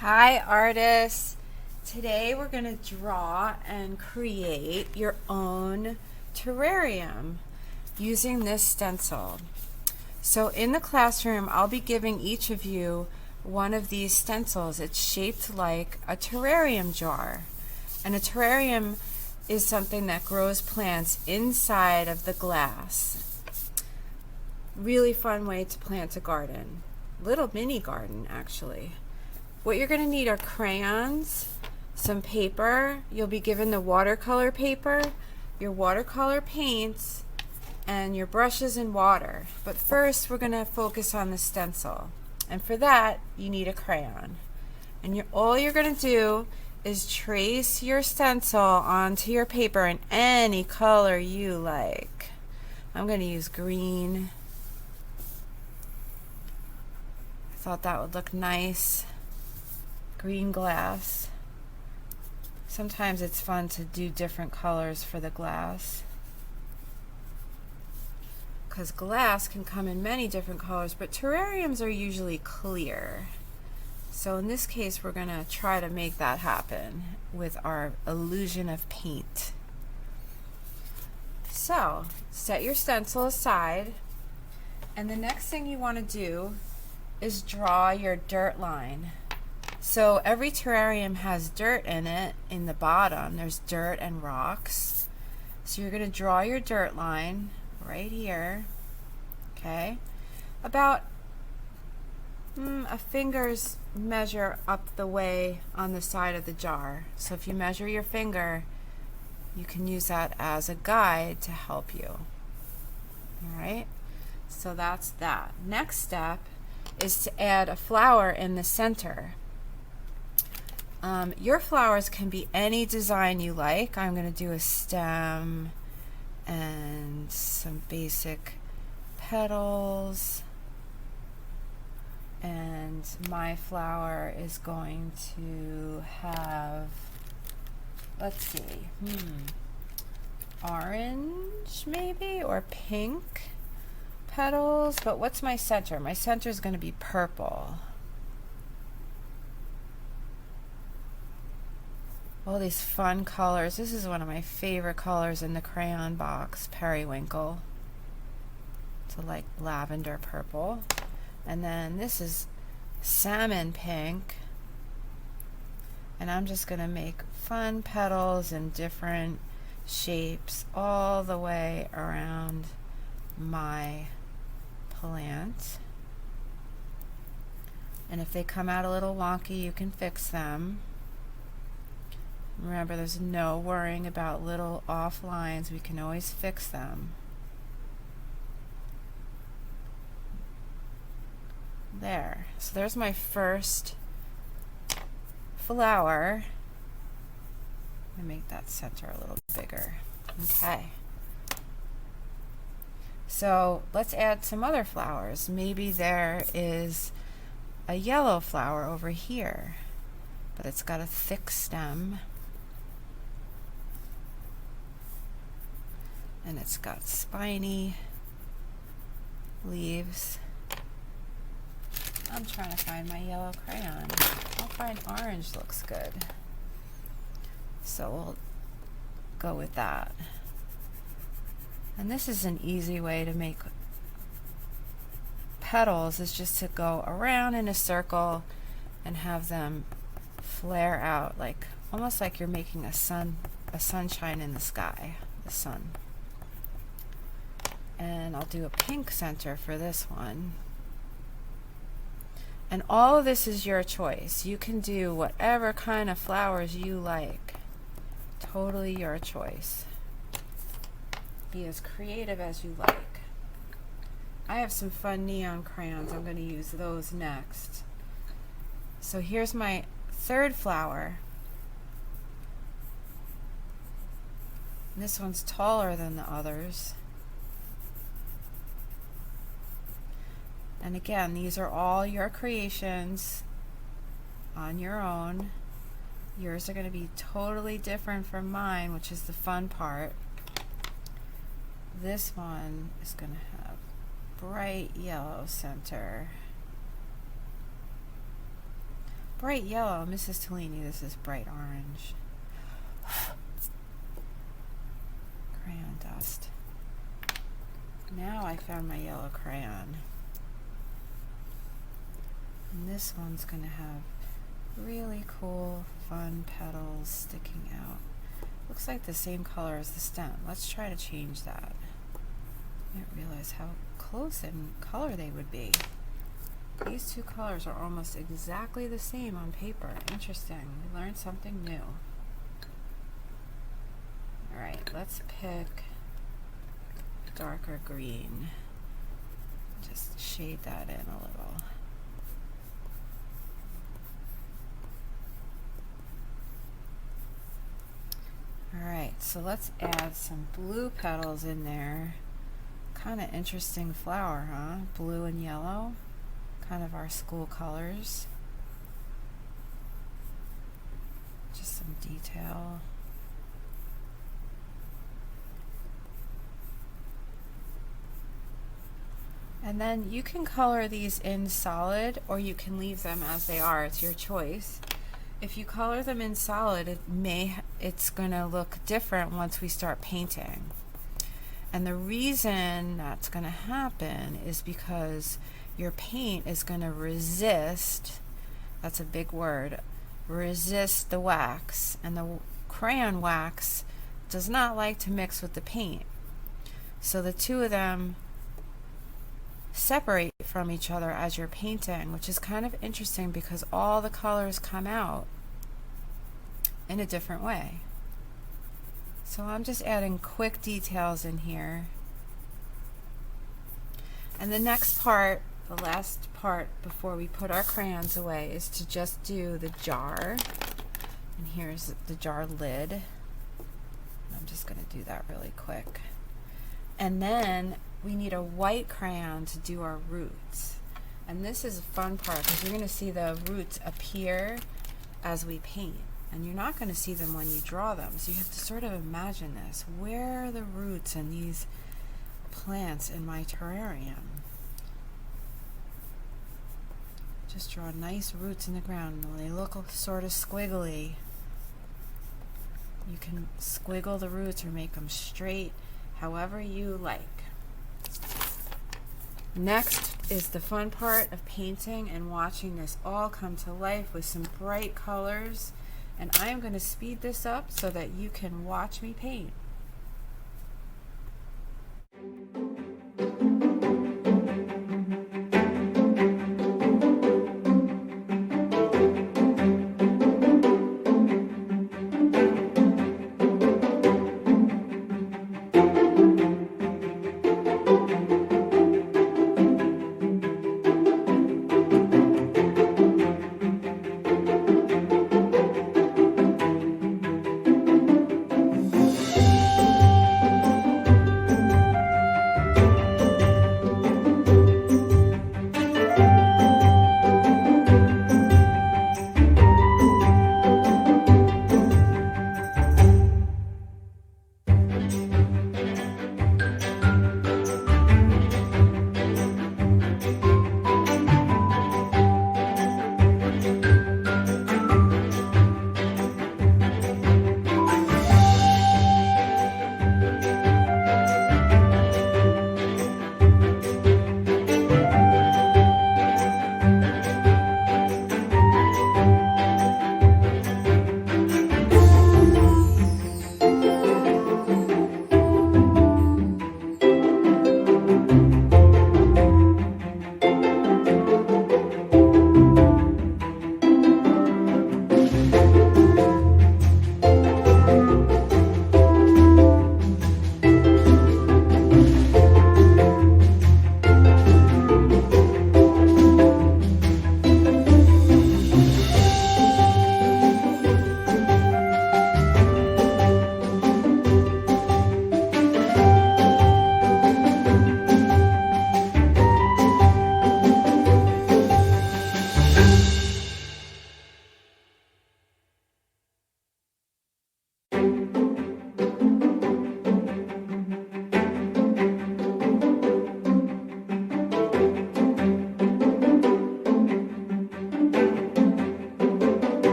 Hi artists! Today we're going to draw and create your own terrarium using this stencil. So in the classroom I'll be giving each of you one of these stencils. It's shaped like a terrarium jar, and a terrarium is something that grows plants inside of the glass. Really fun way to plant a garden. Little mini garden actually. What you're going to need are crayons, some paper. You'll be given the watercolor paper, your watercolor paints, and your brushes and water. But first we're going to focus on the stencil. And for that you need a crayon. And all you're going to do is trace your stencil onto your paper in any color you like. I'm going to use green. I thought that would look nice. Green glass. Sometimes it's fun to do different colors for the glass, because glass can come in many different colors, but terrariums are usually clear. So in this case we're going to try to make that happen with our illusion of paint. So set your stencil aside, and the next thing you want to do is draw your dirt line. So every terrarium has dirt in it. In the bottom there's dirt and rocks. So you're going to draw your dirt line right here, okay, about a finger's measure up the way on the side of the jar. So if you measure your finger, you can use that as a guide to help you. Alright, so that's that. Next step is to add a flower in the center. Your flowers can be any design you like. I'm going to do a stem and some basic petals, and my flower is going to have, let's see, orange maybe, or pink petals. But what's my center? My center is going to be purple. All these fun colors. This is one of my favorite colors in the crayon box, periwinkle. So like lavender purple. And then this is salmon pink. And I'm just going to make fun petals in different shapes all the way around my plant. And if they come out a little wonky, you can fix them. Remember, there's no worrying about little off lines. We can always fix them. There. So there's my first flower. I'm going to make that center a little bigger. Okay. So let's add some other flowers. Maybe there is a yellow flower over here, but it's got a thick stem. And it's got spiny leaves. I'm trying to find my yellow crayon. I'll find orange looks good. So we'll go with that. And this is an easy way to make petals, is just to go around in a circle and have them flare out, like almost like you're making a sunshine in the sky, the sun. And I'll do a pink center for this one. And all of this is your choice. You can do whatever kind of flowers you like. Totally your choice. Be as creative as you like. I have some fun neon crayons. I'm going to use those next. So here's my third flower. This one's taller than the others. And again, these are all your creations on your own. Yours are going to be totally different from mine, which is the fun part. This one is going to have bright yellow center. bright yellow. Mrs. Tellini, this is bright orange. Crayon dust. Now I found my yellow crayon. And this one's going to have really cool, fun petals sticking out. Looks like the same color as the stem. Let's try to change that. I didn't realize how close in color they would be. These two colors are almost exactly the same on paper. Interesting. We learned something new. Alright, let's pick darker green. Just shade that in a little. Alright, so let's add some blue petals in there. Kind of interesting flower, huh? Blue and yellow. Kind of our school colors. Just some detail. And then you can color these in solid or you can leave them as they are. It's your choice. If you color them in solid, it's going to look different once we start painting. And the reason that's going to happen is because your paint is going to resist, that's a big word, resist the wax. And the crayon wax does not like to mix with the paint. So the two of them separate from each other as you're painting, which is kind of interesting because all the colors come out in a different way. So I'm just adding quick details in here. And the next part, the last part before we put our crayons away, is to just do the jar. And here's the jar lid. I'm just going to do that really quick. And then we need a white crayon to do our roots. And this is a fun part because you're going to see the roots appear as we paint. And you're not going to see them when you draw them. So you have to sort of imagine this. Where are the roots in these plants in my terrarium? Just draw nice roots in the ground. And they look sort of squiggly. You can squiggle the roots or make them straight, however you like. Next is the fun part of painting and watching this all come to life with some bright colors. And I am going to speed this up so that you can watch me paint.